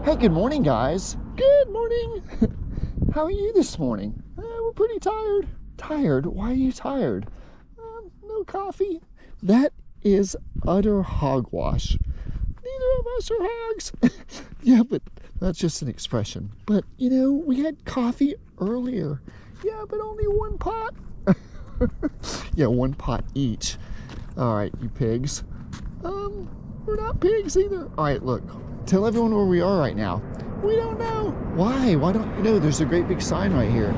Hey, good morning, guys. Good morning. How are you this morning? We're pretty tired. Tired? Why are you tired? No coffee. That is utter hogwash. Neither of us are hogs. Yeah, but that's just an expression. But, you know, we had coffee earlier. Yeah, but only one pot. Yeah, one pot each. All right, you pigs. We're not pigs either. All right, look. Tell everyone where we are right now. We don't know. Why? Why don't you know? There's a great big sign right here.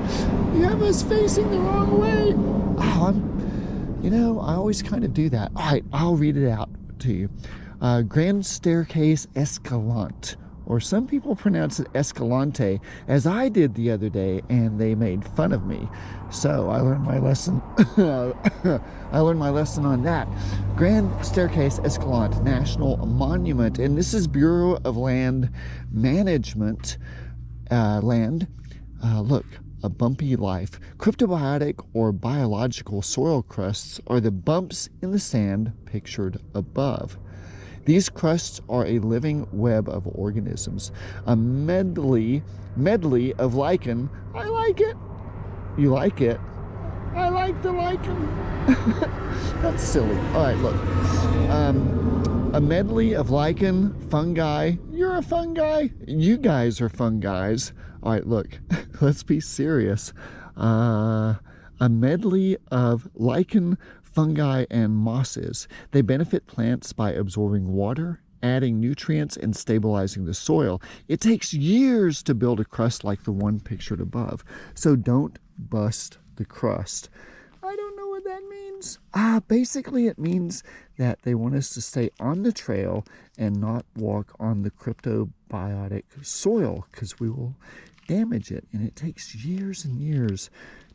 You have us facing the wrong way. Oh, you know, I always kind of do that. All right, I'll read it out to you. Grand Staircase-Escalante, or some people pronounce it Escalante, as I did the other day, and they made fun of me. So I learned my lesson. I learned my lesson on that. Grand Staircase-Escalante National Monument, and this is Bureau of Land Management. Look, a bumpy life. Cryptobiotic or biological soil crusts are the bumps in the sand pictured above. These crusts are a living web of organisms, a medley of lichen. I like it. You like it? I like the lichen. That's silly. All right, look. A medley of lichen, fungi. You're a fungi. You guys are fungis. All right, look. Let's be serious. A medley of lichen, fungi, and mosses. They benefit plants by absorbing water, adding nutrients, and stabilizing the soil. It takes years to build a crust like the one pictured above, so don't bust the crust. I don't know what that means. Basically it means that they want us to stay on the trail and not walk on the cryptobiotic soil, because we will damage it, and it takes years and years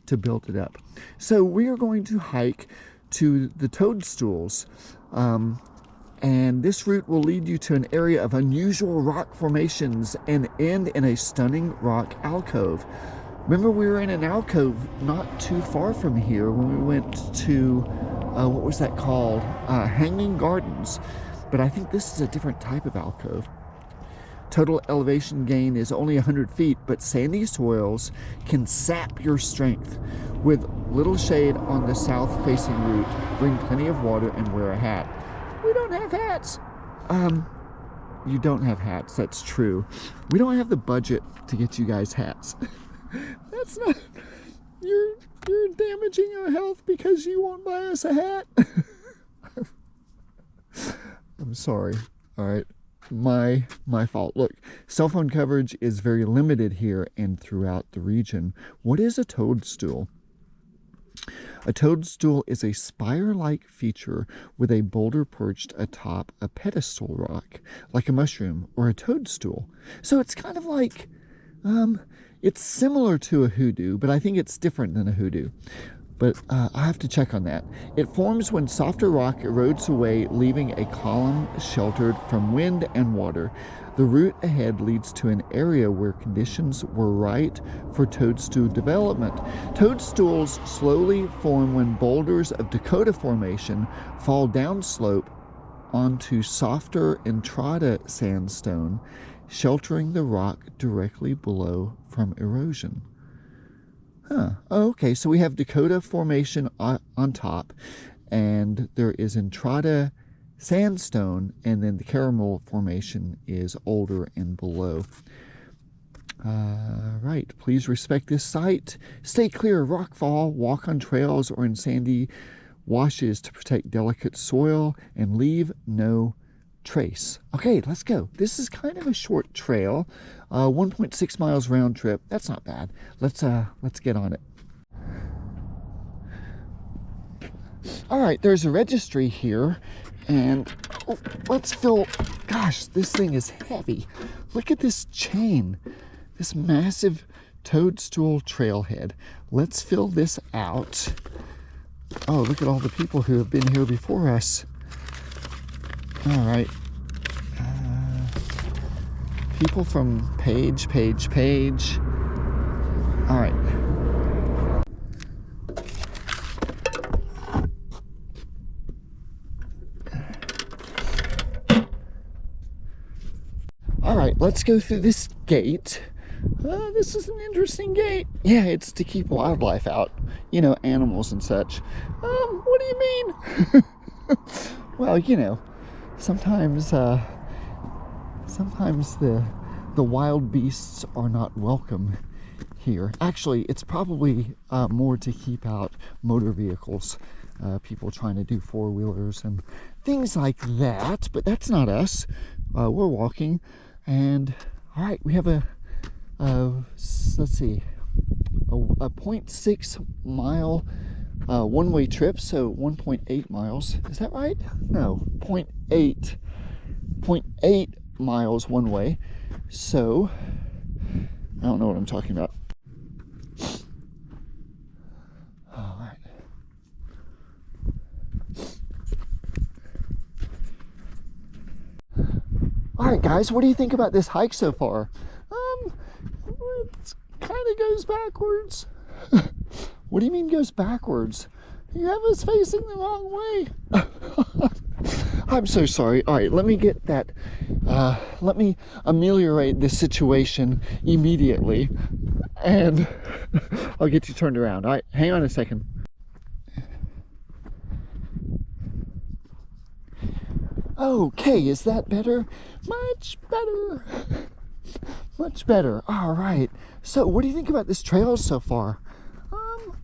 to build it up. So we are going to hike to the Toadstools, and this route will lead you to an area of unusual rock formations and end in a stunning rock alcove. Remember, we were in an alcove not too far from here when we went to, what was that called? Hanging Gardens. But I think this is a different type of alcove. Total elevation gain is only 100 feet, but sandy soils can sap your strength. With little shade on the south-facing route, bring plenty of water and wear a hat. We don't have hats. You don't have hats, that's true. We don't have the budget to get you guys hats. That's not... You're damaging our health because you won't buy us a hat. I'm sorry. All right. My fault. Look, cell phone coverage is very limited here and throughout the region. What is a toadstool? A toadstool is a spire-like feature with a boulder perched atop a pedestal rock, like a mushroom or a toadstool. So it's kind of like, it's similar to a hoodoo, but I think it's different than a hoodoo. But I have to check on that. It forms when softer rock erodes away, leaving a column sheltered from wind and water. The route ahead leads to an area where conditions were right for toadstool development. Toadstools slowly form when boulders of Dakota Formation fall downslope onto softer entrada sandstone, sheltering the rock directly below from erosion. Oh, okay, so we have Dakota Formation on top, and there is entrada sandstone, and then the Caramel Formation is older and below. Right, please respect this site. Stay clear of rockfall, walk on trails or in sandy washes to protect delicate soil, and leave no trace. Okay, let's go. This is kind of a short trail, 1.6 miles round trip. That's not bad. Let's get on it. All right, there's a registry here, and let's fill. Gosh, this thing is heavy. Look at this chain, this massive Toadstool trailhead. Let's fill this out. Oh, look at all the people who have been here before us. All right. People from page. All right. let's go through this gate. This is an interesting gate. Yeah, it's to keep wildlife out, you know, animals and such. What do you mean? Well, you know, sometimes the wild beasts are not welcome here. Actually, it's probably more to keep out motor vehicles, people trying to do four-wheelers and things like that. But that's not us. We're walking, and all right, we have a let's see, a 0.6 mile one-way trip, so 1.8 miles. Is that right? No, 0.8 miles one way. So I don't know what I'm talking about. All right. All right, guys, what do you think about this hike so far? It kind of goes backwards. What do you mean goes backwards? You have us facing the wrong way. I'm so sorry. All right, let me get that. Let me ameliorate this situation immediately, and I'll get you turned around. All right, hang on a second. Okay, is that better? Much better. Much better. All right. So, what do you think about this trail so far?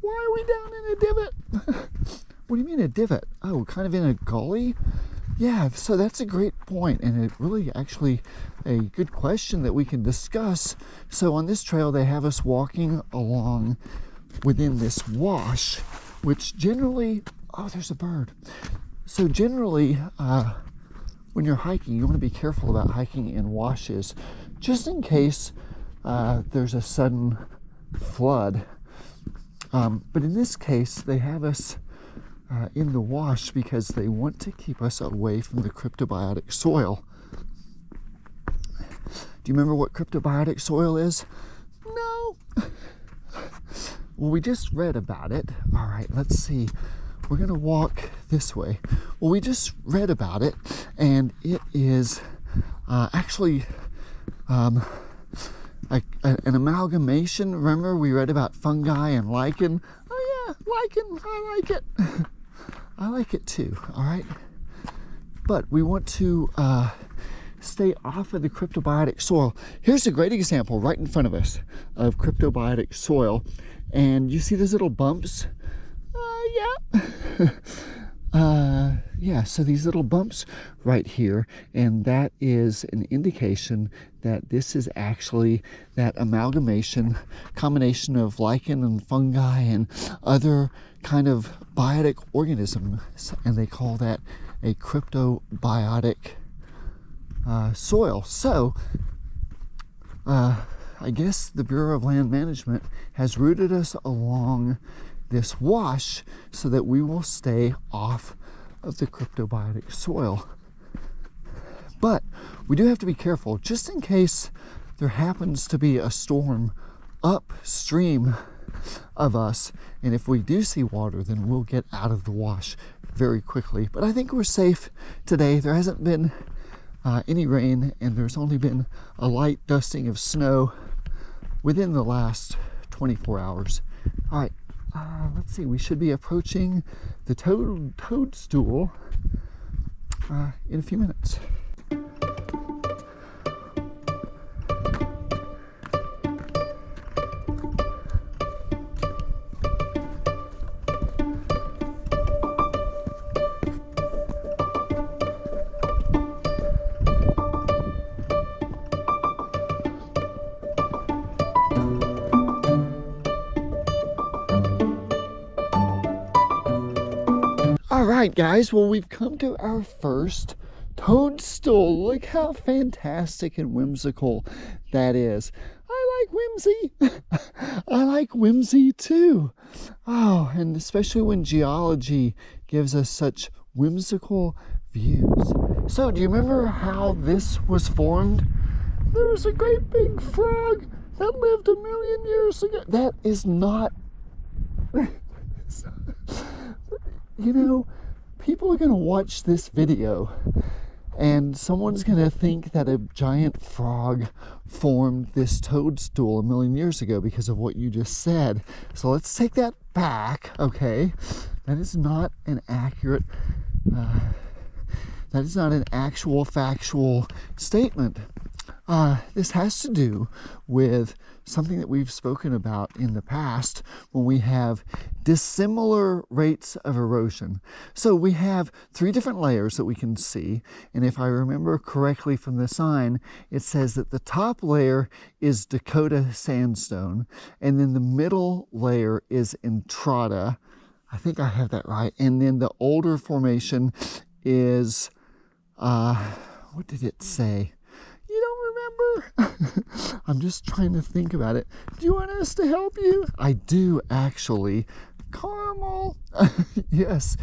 Why are we down in a divot? What do you mean a divot? Oh, kind of in a gully? Yeah, so that's a great point, and it really actually a good question that we can discuss. So on this trail, they have us walking along within this wash, which generally, oh, there's a bird. So generally, when you're hiking, you want to be careful about hiking in washes, just in case there's a sudden flood. But in this case, they have us in the wash because they want to keep us away from the cryptobiotic soil. Do you remember what cryptobiotic soil is? No. Well, we just read about it. All right, let's see. We're going to walk this way. Well, we just read about it, and it is actually an amalgamation. Remember, we read about fungi and lichen. Oh yeah, lichen, I like it. I like it too, all right? But we want to stay off of the cryptobiotic soil. Here's a great example right in front of us of cryptobiotic soil. And you see those little bumps? Yeah, so these little bumps right here, and that is an indication that this is actually that amalgamation, combination of lichen and fungi and other kind of biotic organisms, and they call that a cryptobiotic soil. So, I guess the Bureau of Land Management has routed us along this wash so that we will stay off of the cryptobiotic soil. But we do have to be careful just in case there happens to be a storm upstream of us, and if we do see water, then we'll get out of the wash very quickly. But I think we're safe today. There hasn't been any rain, and there's only been a light dusting of snow within the last 24 hours. All right. Let's see, we should be approaching the Toadstool in a few minutes. All right, guys, well, we've come to our first toadstool. Look how fantastic and whimsical that is. I like whimsy. I like whimsy too. Oh, and especially when geology gives us such whimsical views. So, do you remember how this was formed? There was a great big frog that lived 1 million years ago. That is not... You know, people are going to watch this video And someone's going to think that a giant frog formed this toadstool a million years ago because of what you just said. So let's take that back, okay? That is not an accurate, that is not an actual factual statement. This has to do with something that we've spoken about in the past when we have dissimilar rates of erosion. So we have 3 different layers that we can see, and if I remember correctly from the sign, it says that the top layer is Dakota sandstone, and then the middle layer is Entrada. I think I have that right. And then the older formation is, what did it say? You don't remember? I'm just trying to think about it. Do you want us to help you? I do, actually. Caramel. Yes,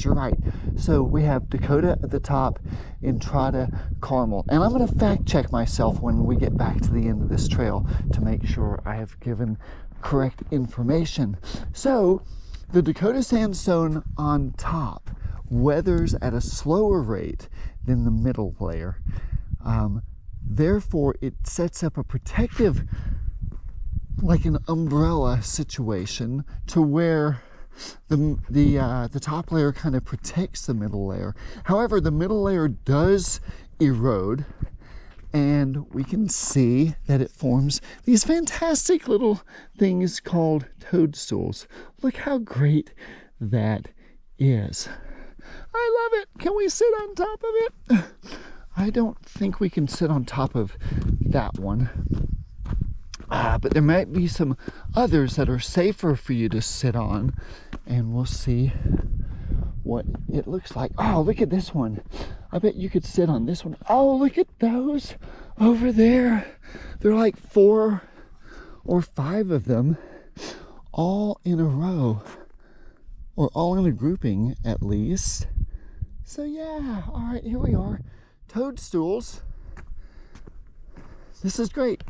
you're right. So we have Dakota at the top, Entrada, Caramel. And I'm going to fact check myself when we get back to the end of this trail to make sure I have given correct information. So the Dakota sandstone on top weathers at a slower rate than the middle layer. Therefore, it sets up a protective, like an umbrella situation, to where the top layer kind of protects the middle layer. However, the middle layer does erode, and we can see that it forms these fantastic little things called toadstools. Look how great that is. I love it. Can we sit on top of it? I don't think we can sit on top of that one. But there might be some others that are safer for you to sit on, and we'll see what it looks like. Oh, look at this one. I bet you could sit on this one. Oh, look at those over there. There are like 4 or 5 of them, all in a row, or all in a grouping at least. So yeah, all right, here we are. Toadstools. This is great.